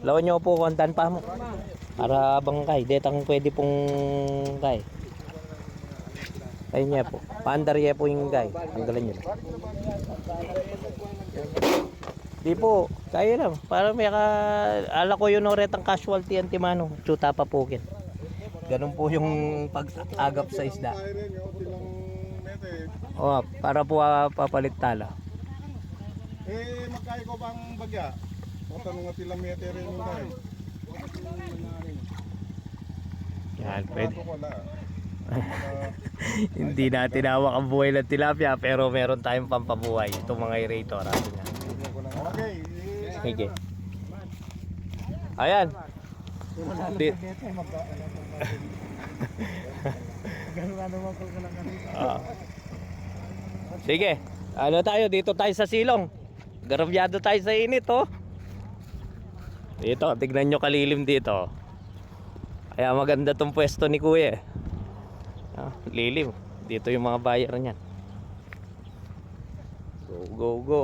Lawan nyo po kontan pa mo. Para bang kay, detang pwede pong kay. Ayun niya po. Paandar niya po yung kay. Tanggalan nyo. Di po, kaya lang. Para may ala ko yun oretang casualty antimano. Tsuta pa po kin. Ganun po yung pag-agap sa isda. O, para po papalit tala. Magkaya ko bang bagya? Matanong nga tilang meter rin yung tayo. Yan, pwede. Hindi natin hawak ang buhay ng tilapia, pero meron tayong pampabuhay. Itong mga irritor. Okay. Sige. Ayan. Sige. Ano tayo? Dito tayo sa silong. Garabyado tayo sa init, oh. Dito, tignan nyo kalilim dito. Kaya maganda tong pwesto ni Kuya. Lilim. Dito yung mga buyer niyan. Go, go, go.